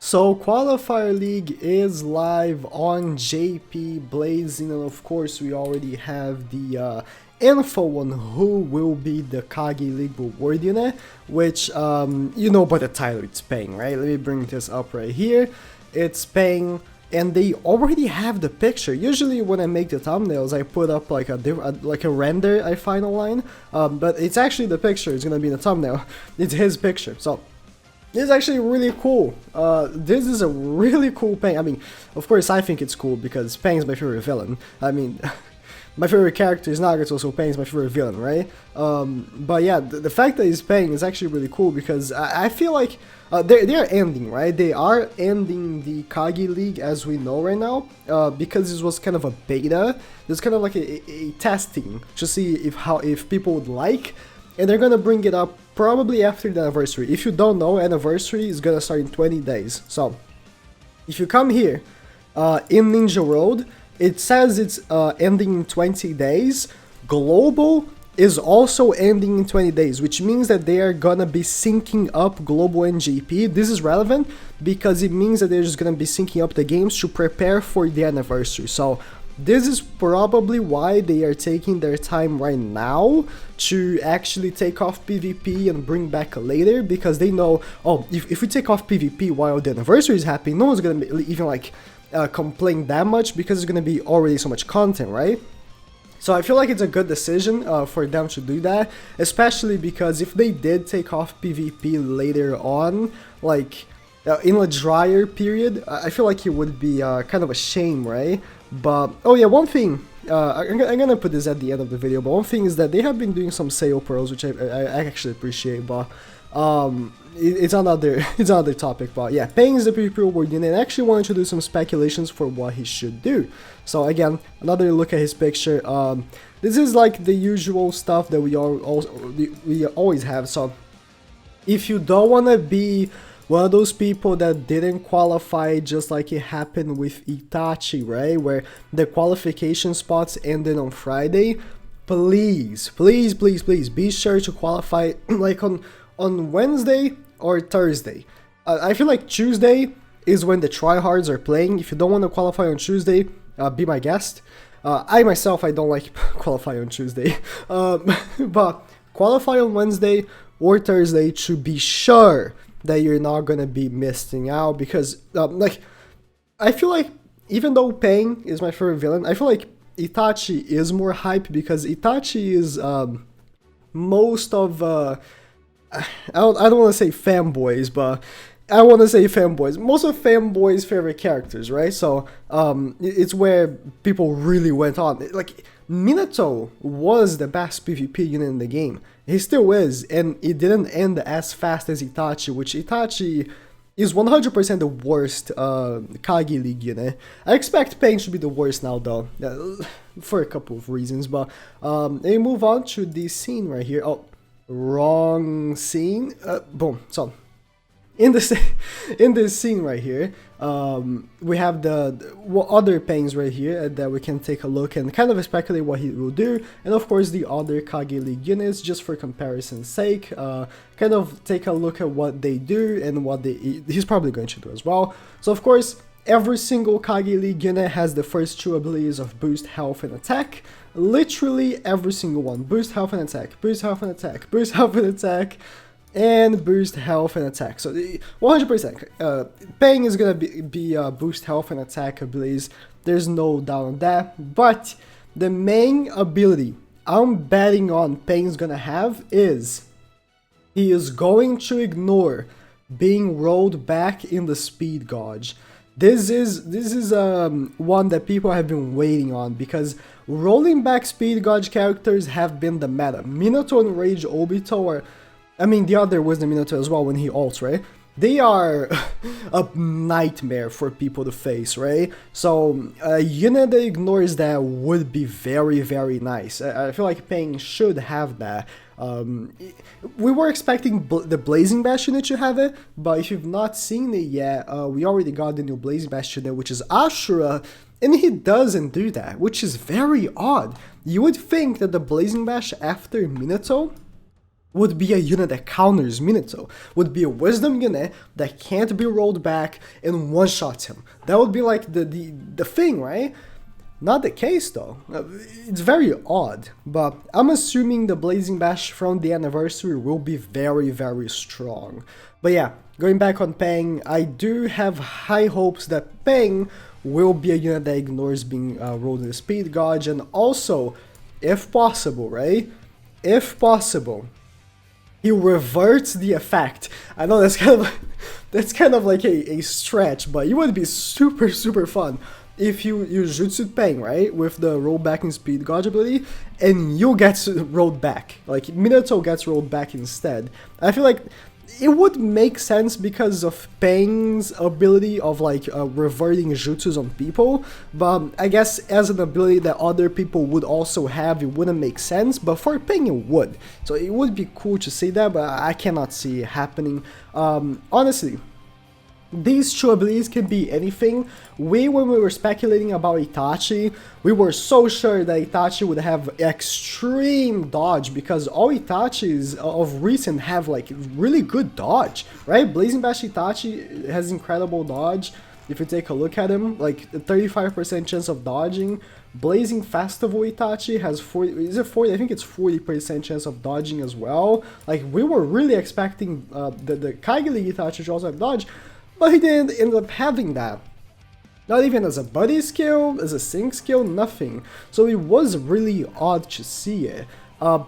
So Qualifier League is live on JP Blazing, and of course we already have the info on who will be the KAGE League reward unit, which you know by the title it's paying, right? Let me bring this up right here. It's paying, and they already have the picture. Usually when I make the thumbnails I put up like a render I find online, but it's actually the picture. It's gonna be in the thumbnail. It's his picture, so this is actually really cool. This is a really cool Pain. I mean, of course I think it's cool because Pain is my favorite villain. I mean, my favorite character is Naruto, so Pain is my favorite villain, right? But yeah, the fact that he's Pain is actually really cool because I feel like they are ending, right? They are ending the KAGE League as we know right now, because this was kind of a beta. It's kind of like a testing to see if people would like. And they're gonna bring it up probably after the anniversary. If you don't know, anniversary is gonna start in 20 days. So, if you come here, in Ninja Road, it says it's ending in 20 days. Global is also ending in 20 days, which means that they are gonna be syncing up Global and GP. This is relevant because it means that they're just gonna be syncing up the games to prepare for the anniversary. So, this is probably why they are taking their time right now to actually take off PvP and bring back later, because they know, oh, if we take off PvP while the anniversary is happening, no one's gonna be even like complain that much because there's gonna be already so much content, right? So I feel like it's a good decision for them to do that, especially because if they did take off PvP later on, like in a drier period, I feel like it would be kind of a shame, right? But, oh yeah, one thing, I'm gonna put this at the end of the video, but one thing is that they have been doing some sale pearls, which I actually appreciate, but it's another topic. But yeah, Pain is the PvP reward unit, and I actually wanted to do some speculations for what he should do. So again, another look at his picture. This is like the usual stuff that we always have. So if you don't want to be one of those people that didn't qualify, just like it happened with Itachi, right? Where the qualification spots ended on Friday. Please be sure to qualify like on Wednesday or Thursday. I feel like Tuesday is when the tryhards are playing. If you don't want to qualify on Tuesday, be my guest. I myself, I don't like qualify on Tuesday. But qualify on Wednesday or Thursday to be sure that you're not gonna be missing out, because like I feel like even though Pain is my favorite villain, I feel like Itachi is more hype because Itachi is most of I don't want to say fanboys, but I want to say fanboys. Most of fanboys' favorite characters, right? So it's where people really went on. Like Minato was the best PvP unit in the game. He still is, and it didn't end as fast as Itachi, which Itachi is 100% the worst KAGE League unit. I expect Pain to be the worst now, though, for a couple of reasons. But let me move on to the scene right here. Oh, wrong scene. Boom. So in this scene right here, we have the other Pains right here that we can take a look and kind of speculate what he will do, and of course the other KAGE League units, just for comparison's sake, kind of take a look at what they do and what he's probably going to do as well. So of course, every single KAGE League unit has the first two abilities of boost health and attack. Literally every single one. Boost health and attack, boost health and attack, boost health and attack, and boost health and attack. So 100%. Pain is gonna be boost health and attack abilities. There's no doubt on that. But the main ability I'm betting on Pain's gonna have is he is going to ignore being rolled back in the speed gauge. This is one that people have been waiting on, because rolling back speed gauge characters have been the meta. Minato and Rage Obito are, I mean, the other was the Minato as well when he ults, right? They are a nightmare for people to face, right? So a unit that ignores that would be very, very nice. I feel like Pain should have that. We were expecting the Blazing Bash unit to have it, but if you've not seen it yet, we already got the new Blazing Bash unit, which is Ashura, and he doesn't do that, which is very odd. You would think that the Blazing Bash after Minato would be a unit that counters Minato, would be a wisdom unit that can't be rolled back and one-shots him. That would be like the thing, right? Not the case though. It's very odd, but I'm assuming the Blazing Bash from the anniversary will be very, very strong. But yeah, going back on Peng, I do have high hopes that Peng will be a unit that ignores being rolled in the speed gauge, and also, if possible, right? If possible, he reverts the effect. I know that's kind of like a stretch, but it would be super, super fun if you use Jutsu Peng, right, with the rollback and speed gauge ability, and you get rolled back. Like, Minato gets rolled back instead. I feel like it would make sense because of Peng's ability of like reverting jutsus on people, but I guess as an ability that other people would also have, it wouldn't make sense, but for Peng it would. So it would be cool to see that, but I cannot see it happening. Honestly, these two abilities can be anything. When we were speculating about Itachi, we were so sure that Itachi would have extreme dodge, because all Itachis of recent have like really good dodge, right? Blazing Bash Itachi has incredible dodge. If you take a look at him, like a 35% chance of dodging. Blazing Festival Itachi has 40, is it 40? I think it's 40% chance of dodging as well. Like, we were really expecting the KAGE League Itachi to also have dodge, but he didn't end up having that. Not even as a buddy skill, as a sync skill, nothing. So it was really odd to see it.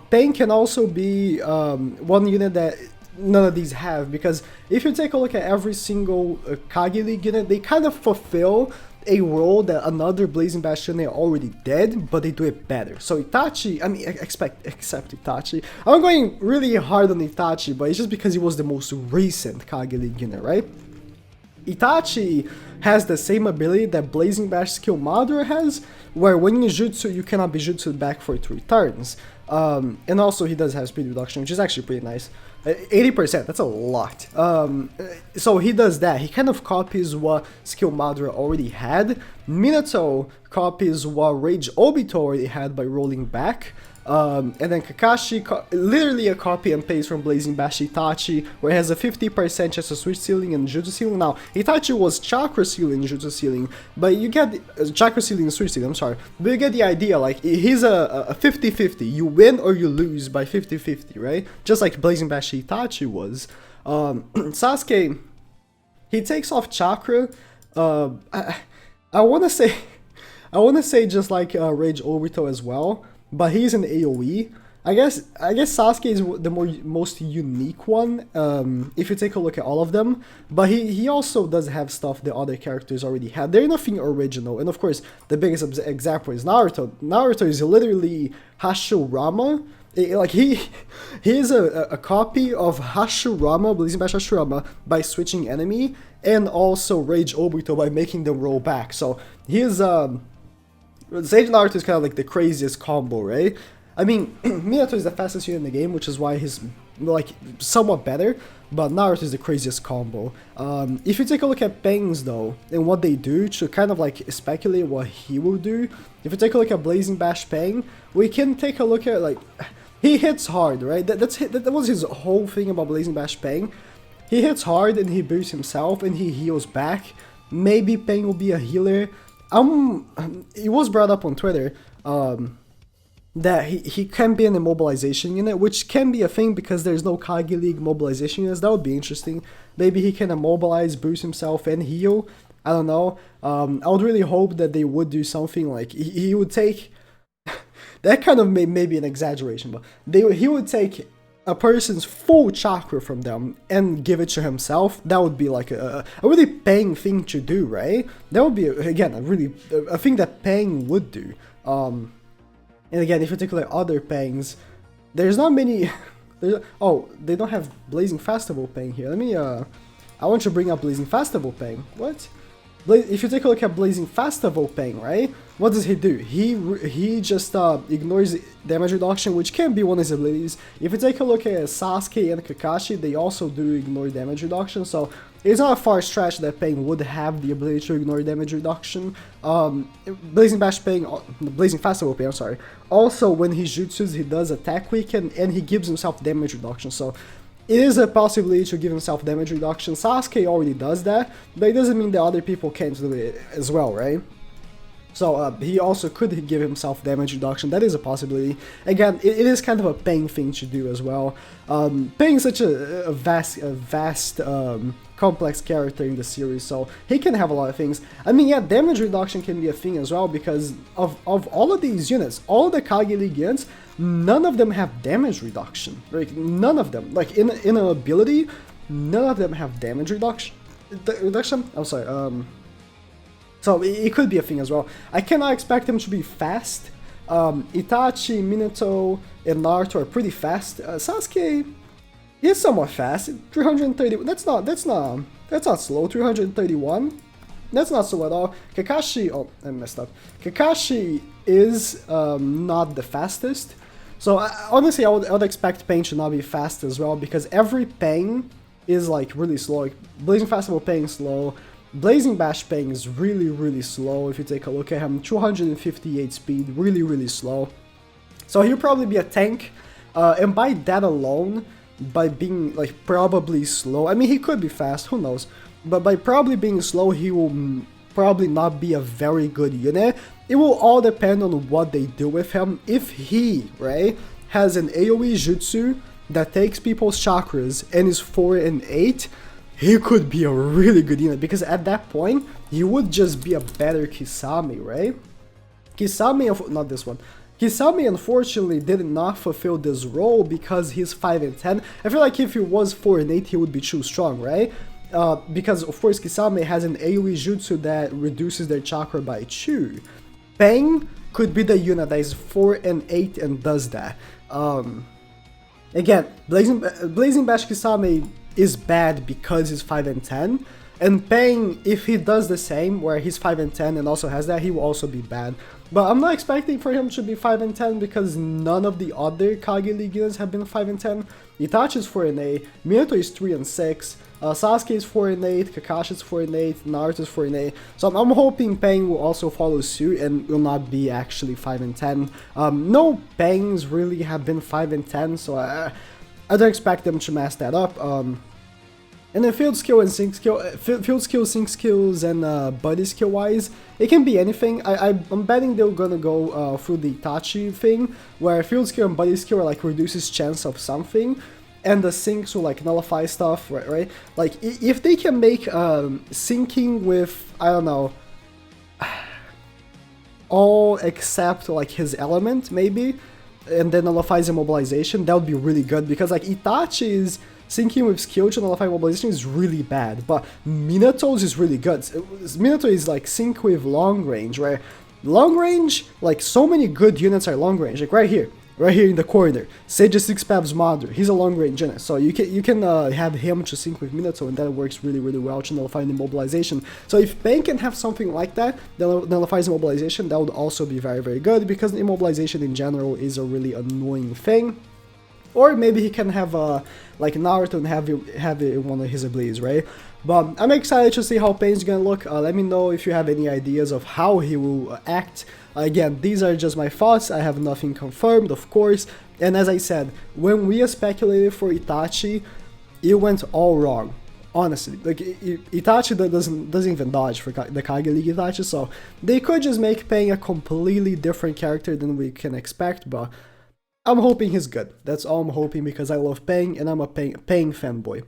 Peng can also be one unit that none of these have, because if you take a look at every single KAGE League unit, they kind of fulfill a role that another Blazing Bash unit already did, but they do it better. So Itachi, I mean, except Itachi. I'm going really hard on Itachi, but it's just because he was the most recent KAGE League unit, right? Itachi has the same ability that Blazing Bash skill Madara has, where when you jutsu, you cannot be jutsu back for 3 turns. And also he does have speed reduction, which is actually pretty nice. 80%, that's a lot. So he does that. He kind of copies what skill Madara already had. Minato copies what Rage Obito already had by rolling back. And then Kakashi, literally a copy and paste from Blazing Bash Itachi, where it has a 50% chance of switch sealing and jutsu sealing. Now, Itachi was chakra sealing, jutsu sealing, but you get chakra sealing and switch sealing, I'm sorry. But you get the idea, like, he's a 50-50. You win or you lose by 50-50, right? Just like Blazing Bash Itachi was. Sasuke, he takes off chakra. I wanna say just like Rage Obito as well. But he's an AoE. I guess Sasuke is the most unique one, if you take a look at all of them. But he also does have stuff that other characters already had. They're nothing original. And of course, the biggest example is Naruto. Naruto is literally Hashirama. Like, he is a copy of Hashirama, Blazing Bash Hashirama, by switching enemy, and also Rage Obito by making them roll back. So he is Sage Naruto is kind of like the craziest combo, right? I mean, Minato is the fastest unit in the game, which is why he's like somewhat better, but Naruto is the craziest combo. If you take a look at Peng's though, and what they do to kind of like speculate what he will do, if you take a look at Blazing Bash Peng, we can take a look at, like, he hits hard, right? That was his whole thing about Blazing Bash Peng. He hits hard and he boosts himself and he heals back. Maybe Peng will be a healer. It was brought up on Twitter that he can be an immobilization unit, which can be a thing because there's no KAGE League mobilization units. That would be interesting. Maybe he can immobilize, boost himself, and heal. I don't know. I would really hope that they would do something like he would take. That kind of may be an exaggeration, but he would take a person's full chakra from them and give it to himself. That would be like a really Peng thing to do, right? That would be, again, a thing that Peng would do. And again, if you take like other Pengs, there's not many. Oh, they don't have Blazing Festival Peng here. Let me I want to bring up Blazing Festival Peng. What? If you take a look at Blazing Festival Peng, right? what does he do? He just ignores damage reduction, which can be one of his abilities. If you take a look at Sasuke and Kakashi, they also do ignore damage reduction, so it's not a far stretch that Pain would have the ability to ignore damage reduction. Blazing Festival Pain, I'm sorry. Also, when he jutsus, he does attack weaken and he gives himself damage reduction, so it is a possibility to give himself damage reduction. Sasuke already does that, but it doesn't mean that other people can't do it as well, right? So he also could give himself damage reduction. That is a possibility. Again, it is kind of a Pain thing to do as well. Pain is such a vast complex character in the series, so he can have a lot of things. I mean, yeah, damage reduction can be a thing as well, because of all of these units, all the Kage League units, none of them have damage reduction. Like, none of them. Like, in an ability, none of them have damage reduction. I'm sorry, so it could be a thing as well. I cannot expect them to be fast. Itachi, Minato, and Naruto are pretty fast. Sasuke is somewhat fast. 330. That's not slow. 331. That's not slow at all. Kakashi. Oh, I messed up. Kakashi is not the fastest. So honestly, I would expect Pain to not be fast as well, because every Pain is like really slow. Like, Blazing Festival Pain is slow. Blazing Bash Pain is really slow. If you take a look at him, 258 speed, really slow. So he'll probably be a tank, and by that alone, by being like probably slow, I mean, he could be fast, who knows, but by probably being slow, he will probably not be a very good unit. It will all depend on what they do with him. If he, right, has an AoE jutsu that takes people's chakras and is 4 and 8, he could be a really good unit, because at that point, he would just be a better Kisame, right? Kisame, not this one. Kisame unfortunately did not fulfill this role because he's 5 and 10. I feel like if he was 4 and 8, he would be too strong, right? Because of course Kisame has an AoE jutsu that reduces their chakra by 2. Pain could be the unit that is 4 and 8 and does that. Again, Blazing Bash Kisame is bad because he's 5 and 10, and Pain, if he does the same, where he's 5 and 10 and also has that, he will also be bad. But I'm not expecting for him to be 5 and 10, because none of the other Kage League units have been 5 and 10. Itachi is 4 and 8, Minato is 3 and 6, Sasuke is 4 and 8, Kakashi is 4 and 8, Naruto is 4 and 8. So I'm hoping Pain will also follow suit and will not be actually 5 and 10. No Pains really have been 5 and 10, so I don't expect them to mess that up. And then field skill and sync skill, sync skills, and buddy skill wise, it can be anything. I'm betting they're gonna go through the Itachi thing, where field skill and buddy skill are like reduces chance of something, and the syncs will like nullify stuff, right? Like if they can make syncing with, I don't know, all except like his element maybe, and then nullifies immobilization, that would be really good, because like Itachi's syncing with skill to nullify mobilization is really bad, but Minato's is really good. Minato is like sync with long range, right? Long range, like so many good units are long range, like right here in the corner, Sage 6 Pav's Mother, he's a long range unit, so you can have him to sync with Minato, and that works really well to nullify the immobilization. So if Pain can have something like that nullifies immobilization, that would also be very good, because immobilization in general is a really annoying thing. Or maybe he can have like Naruto and have it in one of his abilities, right? But I'm excited to see how Pain's gonna look. Let me know if you have any ideas of how he will act. Again, these are just my thoughts. I have nothing confirmed, of course. And as I said, when we speculated for Itachi, it went all wrong. Honestly, like Itachi doesn't even dodge for the Kage League Itachi, so they could just make Pain a completely different character than we can expect, but I'm hoping he's good. That's all I'm hoping, because I love Pain and I'm a Pain fanboy.